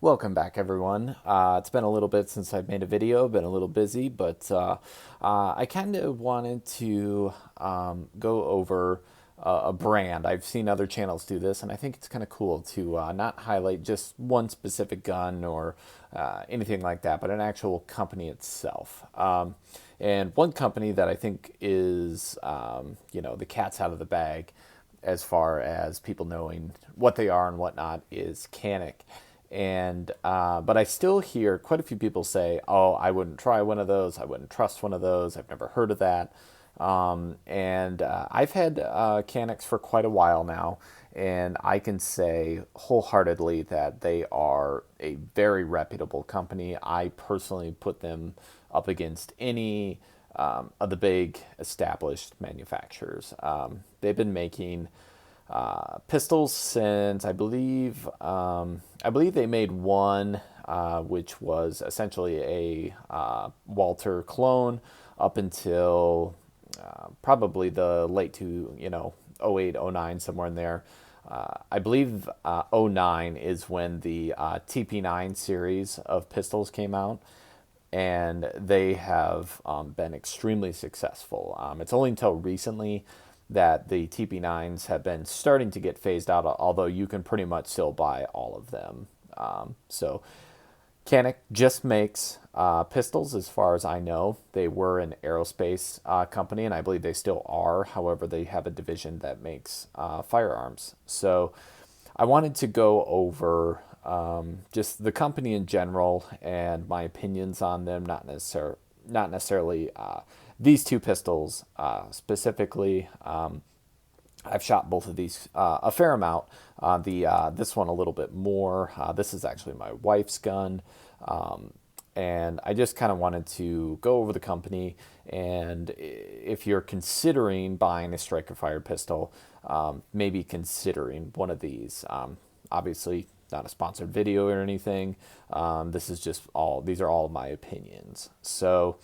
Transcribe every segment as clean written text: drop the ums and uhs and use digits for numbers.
Welcome back, everyone. It's been a little bit since I've made a video, been a little busy, but I kind of wanted to go over a brand. I've seen other channels do this, and I think it's kind of cool to not highlight just one specific gun or anything like that, but an actual company itself. And one company that I think is, the cat's out of the bag as far as people knowing what they are and whatnot is Canik. And but I still hear quite a few people say, "Oh, I wouldn't try one of those. I wouldn't trust one of those. I've never heard of that." And I've had Canics for quite a while now, and I can say wholeheartedly that they are a very reputable company. I personally put them up against any of the big established manufacturers. They've been making pistols since I believe they made one, which was essentially a Walter clone up until probably the late to '08, '09, somewhere in there. I believe '09 is when the TP9 series of pistols came out, and they have been extremely successful. It's only until recently that the TP9s have been starting to get phased out, although you can pretty much still buy all of them. So Canik just makes pistols, as far as I know. They were an aerospace company, and I believe they still are. However, they have a division that makes firearms. So I wanted to go over just the company in general and my opinions on them, not necessarily these two pistols specifically. I've shot both of these a fair amount. This one a little bit more. This is actually my wife's gun, and I just kind of wanted to go over the company. And if you're considering buying a striker fired pistol, maybe considering one of these. Obviously, not a sponsored video or anything. This is just all. These are all my opinions. So.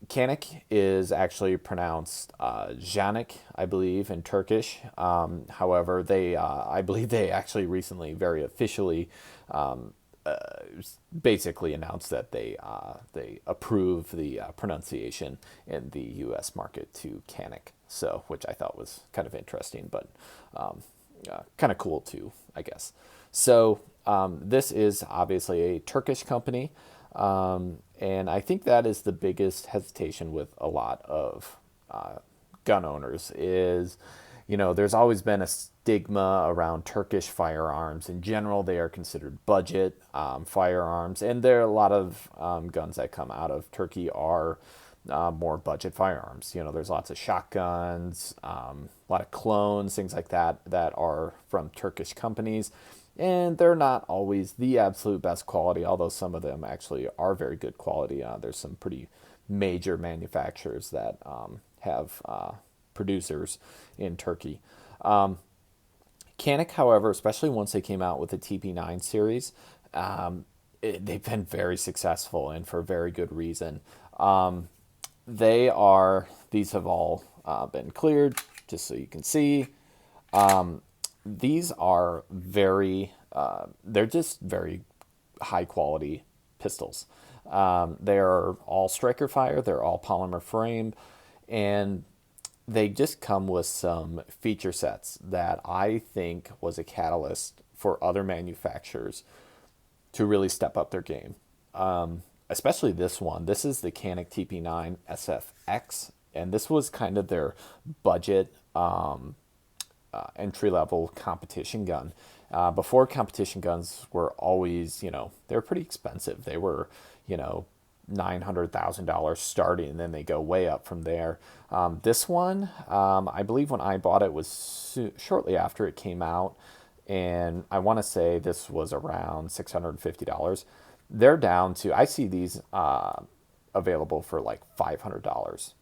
Canik is actually pronounced Canik, I believe, in Turkish. However, I believe they actually recently, very officially, basically announced that they approve the pronunciation in the U.S. market to Canik. So, which I thought was kind of interesting, but kind of cool too, I guess. So, this is obviously a Turkish company. And I think that is the biggest hesitation with a lot of gun owners is, there's always been a stigma around Turkish firearms. In general, they are considered budget firearms, and there are a lot of guns that come out of Turkey are more budget firearms. There's lots of shotguns, a lot of clones, things like that that are from Turkish companies, and they're not always the absolute best quality, although some of them actually are very good quality. There's some pretty major manufacturers that have producers in Turkey. Canik, however, especially once they came out with the TP9 series, they've been very successful and for very good reason. These have all been cleared, just so you can see. These are they're just very high quality pistols. They're all striker fire, they're all polymer frame, and they just come with some feature sets that I think was a catalyst for other manufacturers to really step up their game. Especially this one. This is the Canik TP9 SFX, and this was kind of their budget entry level competition gun. Before, competition guns were always, they were pretty expensive. They were, $900,000 starting, and then they go way up from there. This one, I believe when I bought it was shortly after it came out, and I want to say this was around $650. They're down to, I see these available for like $500.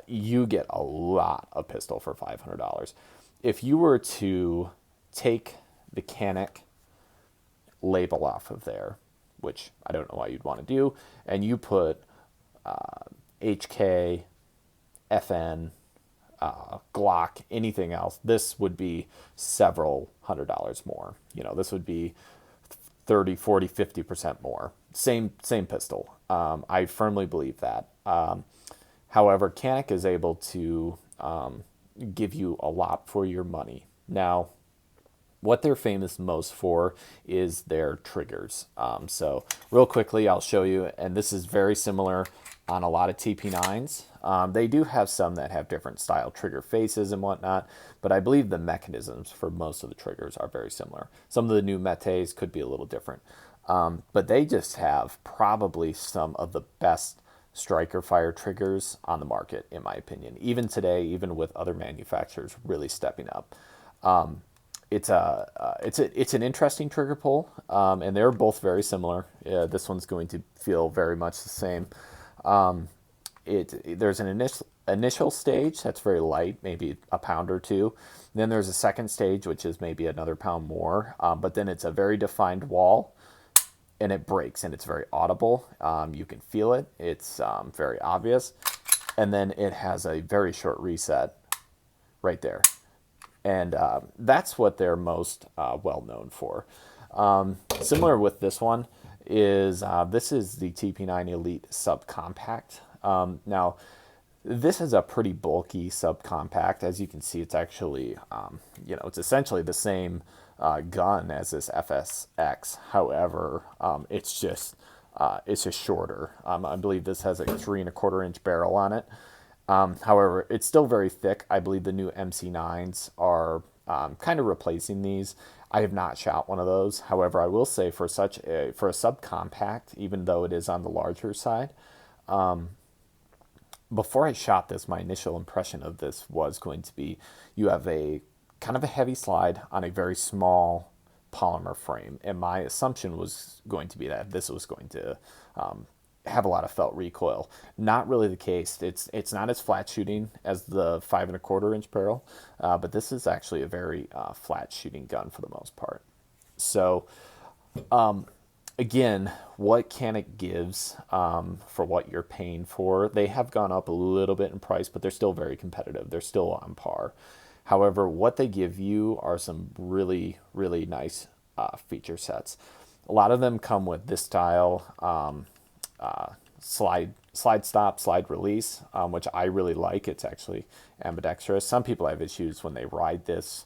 You get a lot of pistol for $500. If you were to take the Canik label off of there, which I don't know why you'd want to do, and you put HK, FN, Glock, anything else, this would be several $100s more. This would be 30, 40, 50% more. Same pistol. I firmly believe that. However, Canik is able to give you a lot for your money. Now, what they're famous most for is their triggers. So real quickly, I'll show you, and this is very similar on a lot of TP9s. They do have some that have different style trigger faces and whatnot, but I believe the mechanisms for most of the triggers are very similar. Some of the new metes could be a little different, but they just have probably some of the best striker fire triggers on the market, in my opinion. Even today, even with other manufacturers really stepping up. It's an interesting trigger pull, and they're both very similar. This one's going to feel very much the same. There's an initial stage that's very light, maybe a pound or two. Then there's a second stage, which is maybe another pound more. But then it's a very defined wall, and it breaks, and it's very audible. You can feel it. It's very obvious. And then it has a very short reset right there. And that's what they're most well known for. Similar with this one is this is the TP9 Elite Subcompact. Now, this is a pretty bulky subcompact. As you can see, it's actually, it's essentially the same gun as this FSX. However, it's just shorter. I believe this has a 3¼ inch barrel on it. However, it's still very thick. I believe the new MC9s are kind of replacing these. I have not shot one of those. However, I will say for a subcompact, even though it is on the larger side, before I shot this, my initial impression of this was going to be you have a kind of a heavy slide on a very small polymer frame, and my assumption was going to be that this was going to have a lot of felt recoil. Not really the case. It's not as flat shooting as the 5¼ inch barrel, but this is actually a very flat shooting gun for the most part. So again, what Canik gives for what you're paying for, they have gone up a little bit in price, but they're still very competitive. They're still on par. However, what they give you are some really, really nice feature sets. A lot of them come with this style slide stop, slide release, which I really like. It's actually ambidextrous. Some people have issues when they ride this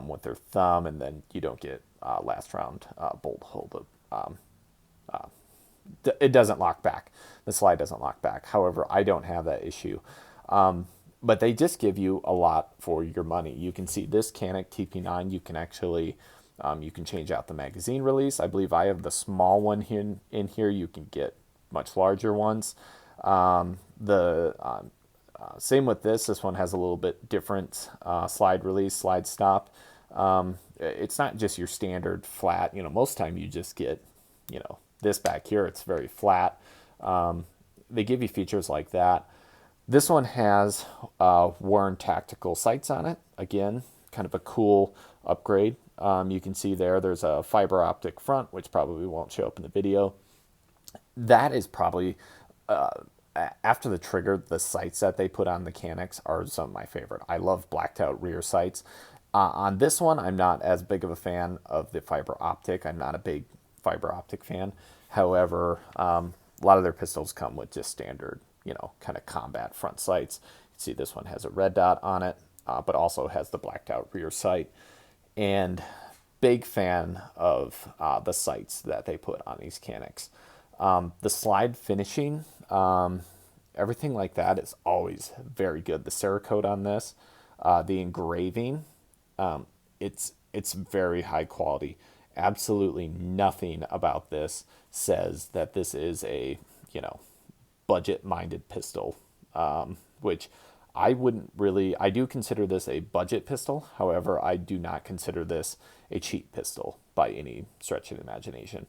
with their thumb, and then you don't get last round bolt hold. It doesn't lock back. The slide doesn't lock back. However, I don't have that issue. But they just give you a lot for your money. You can see this Canik TP9. You can actually you can change out the magazine release. I believe I have the small one here in here. You can get much larger ones. Same with this. This one has a little bit different slide release, slide stop. It's not just your standard flat. Most time you just get, this back here. It's very flat. They give you features like that. This one has Warren tactical sights on it. Again, kind of a cool upgrade. You can see there's a fiber optic front, which probably won't show up in the video. That is probably, after the trigger, the sights that they put on the Caniks are some of my favorite. I love blacked out rear sights. On this one, I'm not as big of a fan of the fiber optic. I'm not a big fiber optic fan. However, a lot of their pistols come with just standard, kind of combat front sights. You can see this one has a red dot on it, but also has the blacked out rear sight. And big fan of the sights that they put on these Caniks. The slide finishing, everything like that is always very good. The Cerakote on this, the engraving, it's very high quality. Absolutely nothing about this says that this is a, budget-minded pistol, which I wouldn't really, I do consider this a budget pistol. However, I do not consider this a cheap pistol by any stretch of the imagination.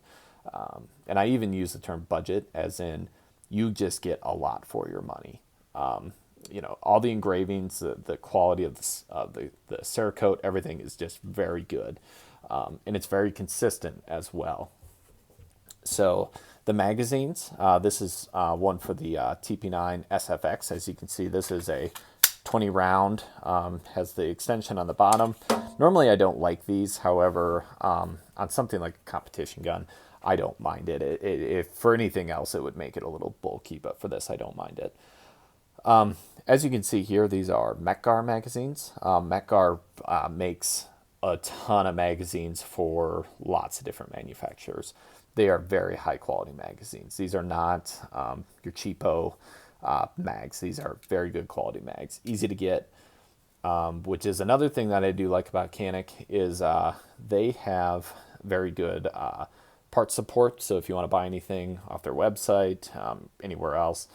And I even use the term budget as in you just get a lot for your money. All the engravings, the quality of the Cerakote, everything is just very good. And it's very consistent as well. So the magazines, this is one for the TP9 SFX. As you can see, this is a 20 round, has the extension on the bottom. Normally I don't like these, however, on something like a competition gun, I don't mind it. If for anything else, it would make it a little bulky, but for this, I don't mind it. As you can see here, these are Mekgar magazines. Mekgar makes a ton of magazines for lots of different manufacturers. They are very high quality magazines. These are not your cheapo mags. These are very good quality mags, easy to get. Which is another thing that I do like about Canik is they have very good part support. So if you want to buy anything off their website, anywhere else,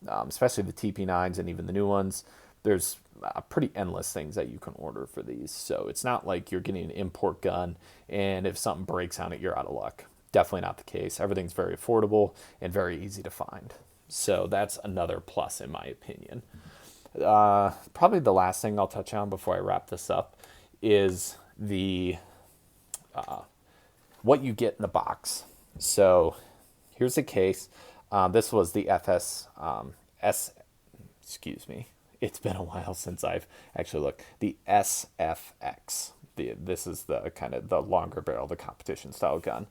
especially the TP9s and even the new ones, there's pretty endless things that you can order for these. So it's not like you're getting an import gun and if something breaks on it, you're out of luck. Definitely not the case. Everything's very affordable and very easy to find. So that's another plus in my opinion. Probably the last thing I'll touch on before I wrap this up is the what you get in the box. So here's the case. This was the excuse me. It's been a while since I've actually looked. The SFX. This is the kind of the longer barrel, the competition style gun.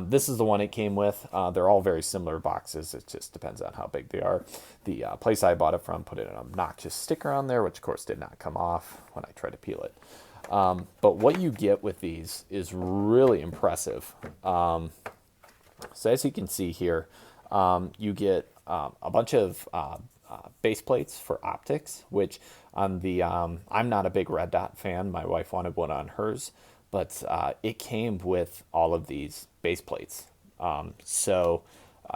This is the one it came with. They're all very similar boxes. It just depends on how big they are. The place I bought it from put an obnoxious sticker on there, which of course did not come off when I tried to peel it. But what you get with these is really impressive. So as you can see here, you get a bunch of base plates for optics, which on the I'm not a big red dot fan. My wife wanted one on hers, but it came with all of these base plates. So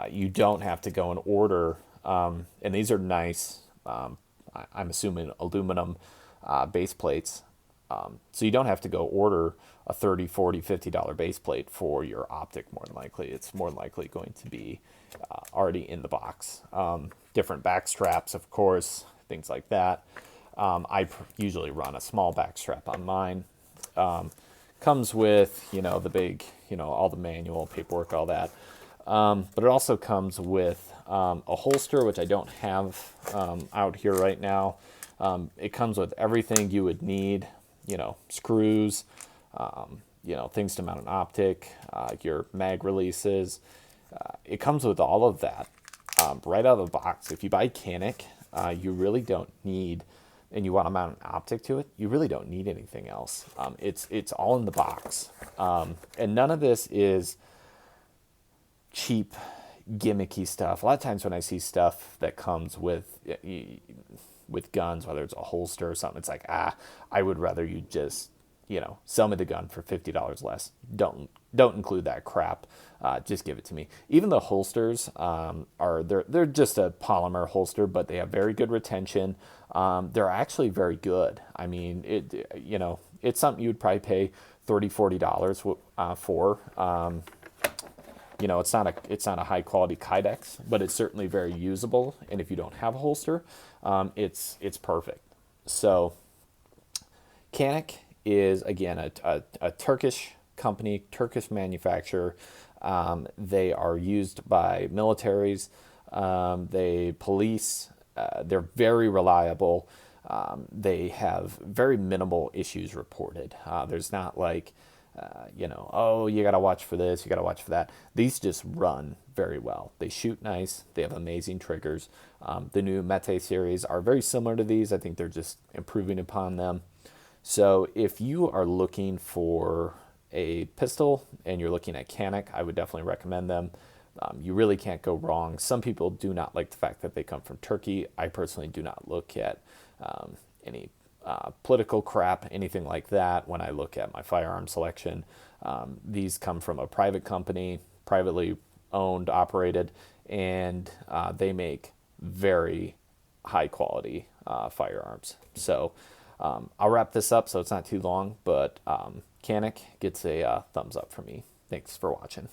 you don't have to go and order, and these are nice, I'm assuming aluminum base plates. So you don't have to go order a $30, $40, $50 base plate for your optic. More than likely, it's more than likely going to be already in the box. Different back straps, of course, things like that. I usually run a small back strap on mine. Comes with, the big, all the manual paperwork, all that. But it also comes with a holster, which I don't have out here right now. It comes with everything you would need, screws, things to mount an optic, your mag releases. It comes with all of that right out of the box. If you buy Canik, you really don't need, and you want to mount an optic to it, you really don't need anything else. It's all in the box. And none of this is cheap, gimmicky stuff. A lot of times when I see stuff that comes with guns, whether it's a holster or something, it's like, I would rather you just, sell me the gun for $50 less. Don't include that crap. Just give it to me. Even the holsters they're just a polymer holster, but they have very good retention. They're actually very good. I mean, it's something you would probably pay $30, $40 for. It's not a high quality Kydex, but it's certainly very usable. And if you don't have a holster, it's perfect. So Canik is, again, a Turkish company, Turkish manufacturer. They are used by militaries. They police. They're very reliable. They have very minimal issues reported. There's not like, you got to watch for this, you got to watch for that. These just run very well. They shoot nice. They have amazing triggers. The new Mete series are very similar to these. I think they're just improving upon them. So if you are looking for a pistol and you're looking at Canik, I would definitely recommend them. You really can't go wrong. Some people do not like the fact that they come from Turkey. I personally do not look at any political crap, anything like that, when I look at my firearm selection. These come from a private company, privately owned, operated, and they make very high quality firearms. So I'll wrap this up so it's not too long, but Canik gets a thumbs up for me. Thanks for watching.